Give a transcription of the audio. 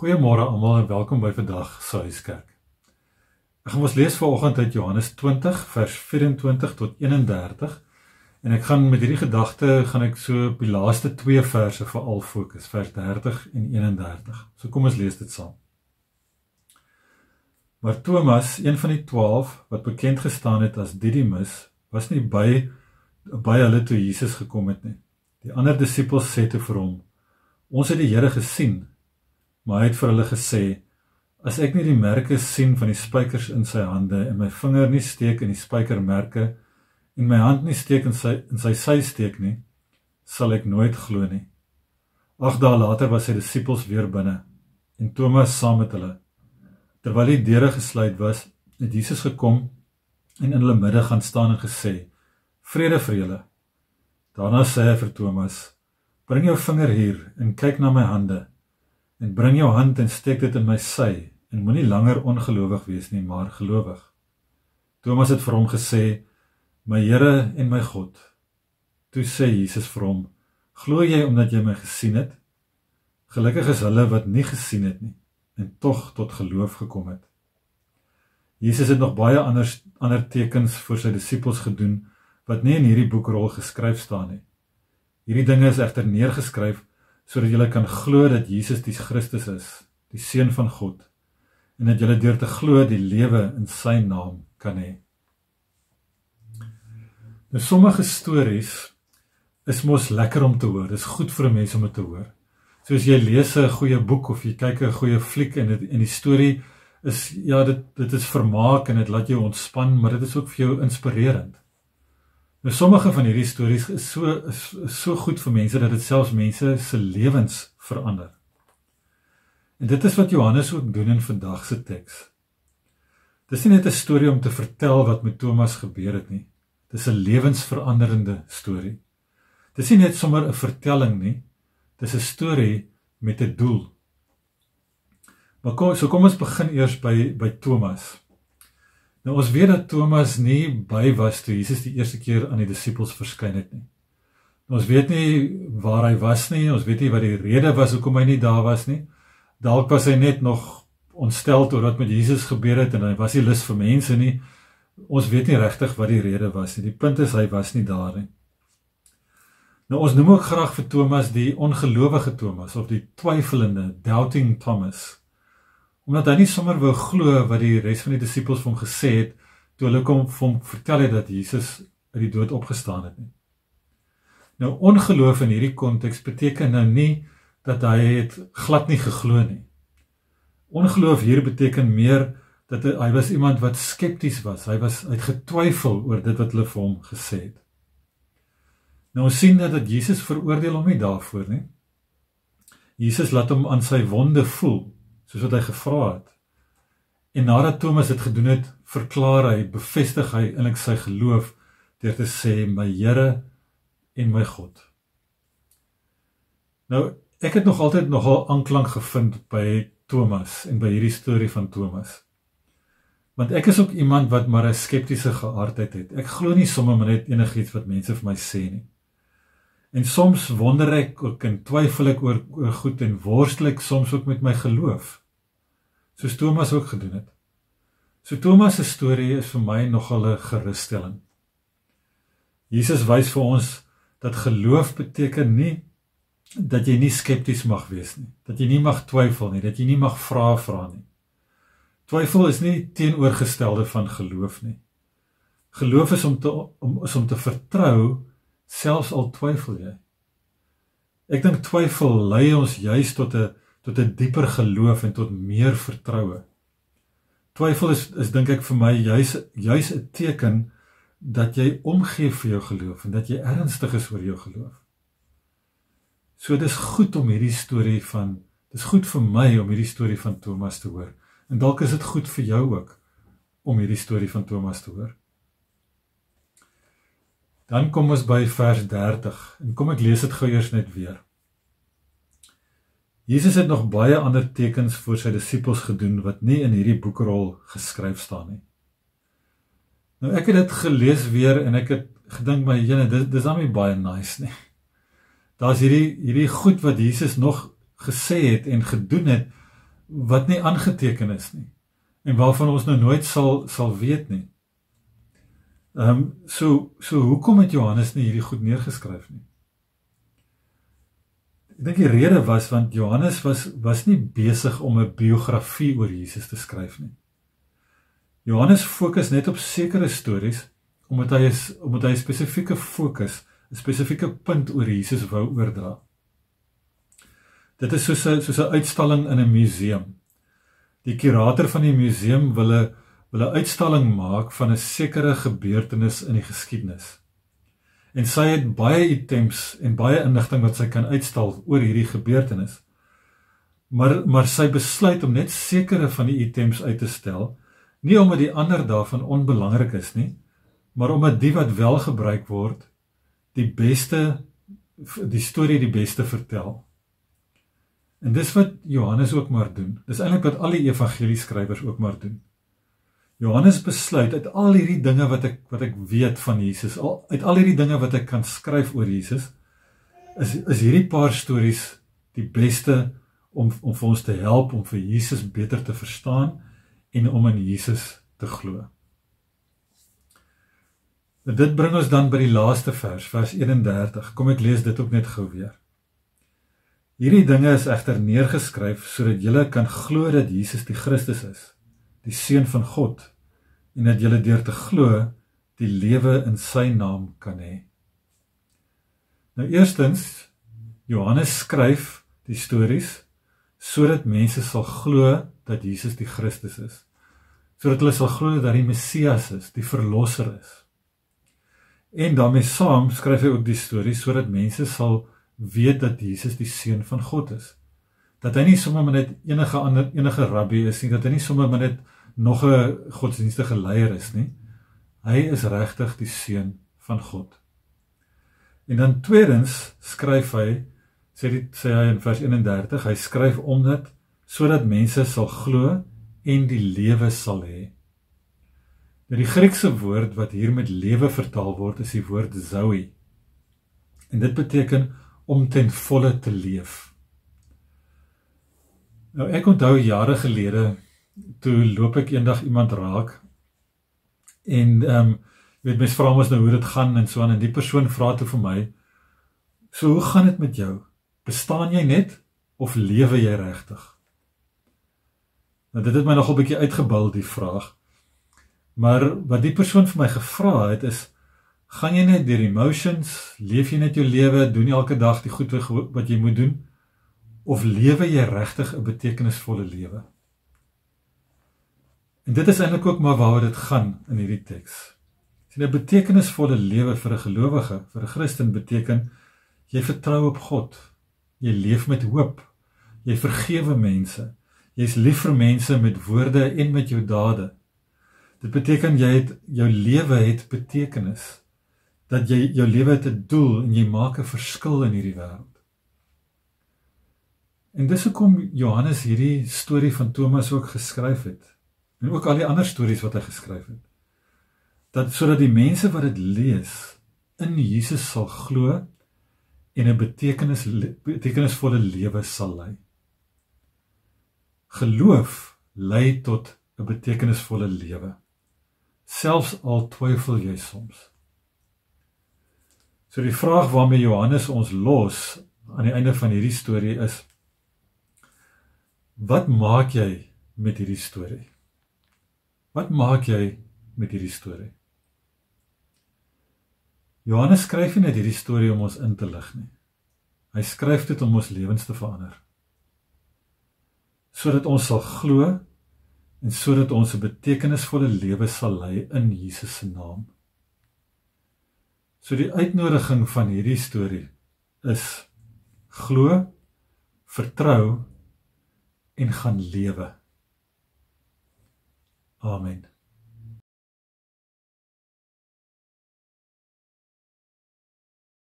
Goeiemôre almal en welkom by vandag se Huiskerk. Ek gaan ons lees vanoggend uit Johannes 20 vers 24 tot 31 en ek gaan met hierdie gedagte so op die laaste 2 verse veral fokus, vers 30 en 31. So kom ons lees dit saam. Maar Thomas, een van die 12 wat bekend gestaan het as Didymus, was nie by hulle toe Jesus gekom het nie. Die ander disippels sê toe vir hom: "Ons het die Here gesien." Maar hy het vir hulle gesê: "As ek nie die merke sien van die spykers in sy hande en my vinger nie steek in die spykermerke en my hand nie steek in sy sy steek nie, sal ek nooit glo nie." 8 dae later was sy disippels weer binne en Thomas saam met hulle. Terwyl die deure gesluit was, het Jesus gekom en in hulle midde gaan staan en gesê: "Vrede vir julle." Daarna sê hy vir Thomas: "Bring jou vinger hier en kyk na my hande, en bring jou hand en steek dit in my sy, en moenie langer ongelowig wees nie, maar gelowig." Thomas het vir hom gesê: "My Here en my God." Toe sê Jesus vir hom: "Glo jy omdat jy my gesien het? Gelukkig is hulle wat nie gesien het nie, en tog tot geloof gekom het." Jesus het nog baie ander tekens vir sy disippels gedoen, wat nie in hierdie boekrol geskryf staan nie. Hierdie dinge is egter neergeskryf, sodat julle kan glo dat Jesus die Christus is, die Seun van God, en dat julle deur te glo die lewe in sy naam kan hê. Nou, sommige stories is mos lekker om te hoor, dis goed vir 'n mens om dit te hoor. Soos jy lees 'n goeie boek of jy kyk 'n goeie fliek en die storie is, ja, dit is vermaak en dit laat jou ontspan, maar dit is ook vir jou inspirerend. Nou, sommige van hierdie stories is so goed vir mense dat dit selfs mense se lewens verander. En dit is wat Johannes ook doen in vandag se teks. Dis nie net 'n storie om te vertel wat met Thomas gebeur het nie. Dis 'n lewensveranderende storie. Dis nie net sommer 'n vertelling nie. Dis 'n storie met 'n doel. Maar kom ons begin eers by Thomas. Nou, ons weet dat Thomas nie by was toe Jesus die eerste keer aan die disippels verskyn het nie. Nou, ons weet nie waar hy was nie, ons weet nie wat die rede was hoekom hy nie daar was nie. Dalk was hy net nog ontstel oor wat met Jesus gebeur het en hy was nie lus vir mense nie. Ons weet nie regtig wat die rede was nie. Die punt is, hy was nie daar nie. Nou, ons noem ook graag vir Thomas die ongelowige Thomas, of die twyfelende, doubting Thomas, omdat hy nie sommer wou glo wat die res van die disippels vir hom gesê het, toe hulle kom vir hom vertel het dat Jesus uit die dood opgestaan het nie. Nou, ongeloof in hierdie konteks beteken nou nie dat hy het glad nie geglo nie. Ongeloof hier beteken meer dat hy was iemand wat skepties was, hy het getwyfel oor dit wat hulle vir hom gesê het. Nou, ons sien dat Jesus veroordeel hom nie daarvoor nie. Jesus laat hom aan sy wonde voel, soos wat hy gevra het. En nadat Thomas dit gedoen het, verklaar hy, bevestig hy eintlik sy geloof deur te sê: "My Here en my God." Nou, ek het nog altyd nogal aanklank gevind by Thomas en by hierdie storie van Thomas. Want ek is ook iemand wat maar 'n skeptiese geaardheid het. Ek glo nie sommer net enigiets wat mense vir my sê nie. En soms wonder ek ook en twyfel ek oor goed en worstel ek soms ook met my geloof, soos Thomas ook gedoen het. So Thomas se storie is vir my nogal 'n gerusstelling. Jesus wys vir ons dat geloof beteken nie dat jy nie skepties mag wees nie, dat jy nie mag twyfel nie, dat jy nie mag vra nie. Twyfel is nie teenoorgestelde van geloof nie. Geloof is om te vertrou, selfs al twyfel jy. Ek dink twyfel lei ons juis tot 'n dieper geloof en tot meer vertroue. Twyfel is dink ek vir my juis 'n teken dat jy omgee vir jou geloof en dat jy ernstig is oor jou geloof. So dis goed om dis goed vir my om hierdie storie van Thomas te hoor. En dalk is dit goed vir jou ook om hierdie storie van Thomas te hoor. Dan kom ons by vers 30, en kom ek lees dit gou eers net weer. Jesus het nog baie ander tekens vir sy disippels gedoen, wat nie in hierdie boekrol geskryf staan nie. Nou, ek het dit gelees weer, en ek het gedink, my jene, dis dan nie baie nice nie. Daar is hierdie goed wat Jesus nog gesê het en gedoen het, wat nie aangeteken is nie, en waarvan ons nou nooit sal weet nie. So hoekom het Johannes nie hierdie goed neergeskryf nie? Ek dink die rede was, want Johannes was nie besig om 'n biografie oor Jesus te skryf nie. Johannes fokus net op sekere stories, omdat hy 'n spesifieke fokus, 'n spesifieke punt oor Jesus wou oordra. Dit is soos 'n uitstalling in 'n museum. Die kurator van die museum wil 'n uitstalling maak van 'n sekere gebeurtenis in die geskiedenis. En sy het baie items en baie inligting wat sy kan uitstal oor hierdie gebeurtenis. Maar sy besluit om net sekere van die items uit te stel, nie omdat die ander daarvan onbelangrik is nie, maar omdat die wat wel gebruik word, die storie die beste vertel. En dis wat Johannes ook maar doen. Dis eintlik wat al die evangelieskrywers ook maar doen. Johannes besluit uit al hierdie dinge wat ek weet van Jesus, uit al hierdie dinge wat ek kan skryf oor Jesus, is hierdie paar stories die beste om vir ons te help om vir Jesus beter te verstaan en om in Jesus te glo. Dit bring ons dan by die laaste vers 31. Kom ek lees dit ook net gou weer. Hierdie dinge is egter neergeskryf sodat julle kan glo dat Jesus die Christus is, die Seun van God, en dat julle deur te glo die lewe in sy naam kan hê. Nou eerstens, Johannes skryf die stories sodat mense sal glo dat Jesus die Christus is, sodat hulle sal glo dat hy die Messias is, die verlosser is. En daarmee saam skryf hy ook die stories sodat mense sal weet dat Jesus die Seun van God is. Dat hy nie sommer maar net enige rabbi is nie, dat hy nie sommer maar net nog 'n godsdienstige leier is nie. Hy is regtig die Seun van God. En dan tweedens skryf hy, sê hy in vers 31, hy skryf sodat mense sal glo en die lewe sal hê. Nou die Griekse woord wat hier met lewe vertaal word, is die woord zoe. En dit beteken om ten volle te leef. Nou ek onthou jare gelede, toe loop ek eendag iemand raak, en mens vra ons nou hoe dit gaan en so aan, en die persoon vra toe vir my, so hoe gaan dit met jou? Bestaan jy net, of lewe jy regtig? Nou dit het my nogal 'n bietjie uitgebul, die vraag, maar wat die persoon vir my gevra het is, gaan jy net deur emotions, leef jy net jou lewe, doen jy elke dag die goed wat jy moet doen, of lewe jy regtig 'n betekenisvolle lewe? En dit is eintlik ook maar waaroor dit gaan in hierdie teks. 'n betekenisvolle lewe vir 'n gelowige, vir 'n Christen beteken, jy vertrou op God, jy leef met hoop, jy vergewe mense, jy's lief vir mense met woorde en met jou dade. Dit beteken jou lewe het betekenis, dat jou lewe het 'n doel en jy maak 'n verskil in hierdie wêreld. En dis hoekom Johannes hierdie storie van Thomas ook geskryf het, en ook al die ander stories wat hy geskryf het, sodat die mense wat dit lees, in Jesus sal glo en 'n betekenisvolle lewe sal lei. Geloof lei tot 'n betekenisvolle lewe, selfs al twyfel jy soms. So die vraag waarmee Johannes ons los aan die einde van hierdie storie is, wat maak jy met hierdie storie? Wat maak jy met hierdie storie? Johannes skryf nie net hierdie storie om ons in te lig nie. Hy skryf dit om ons lewens te verander, sodat ons sal glo en sodat ons 'n betekenisvolle lewe sal lei in Jesus se naam. So die uitnodiging van hierdie storie is glo, vertrou en gaan lewe. Amen.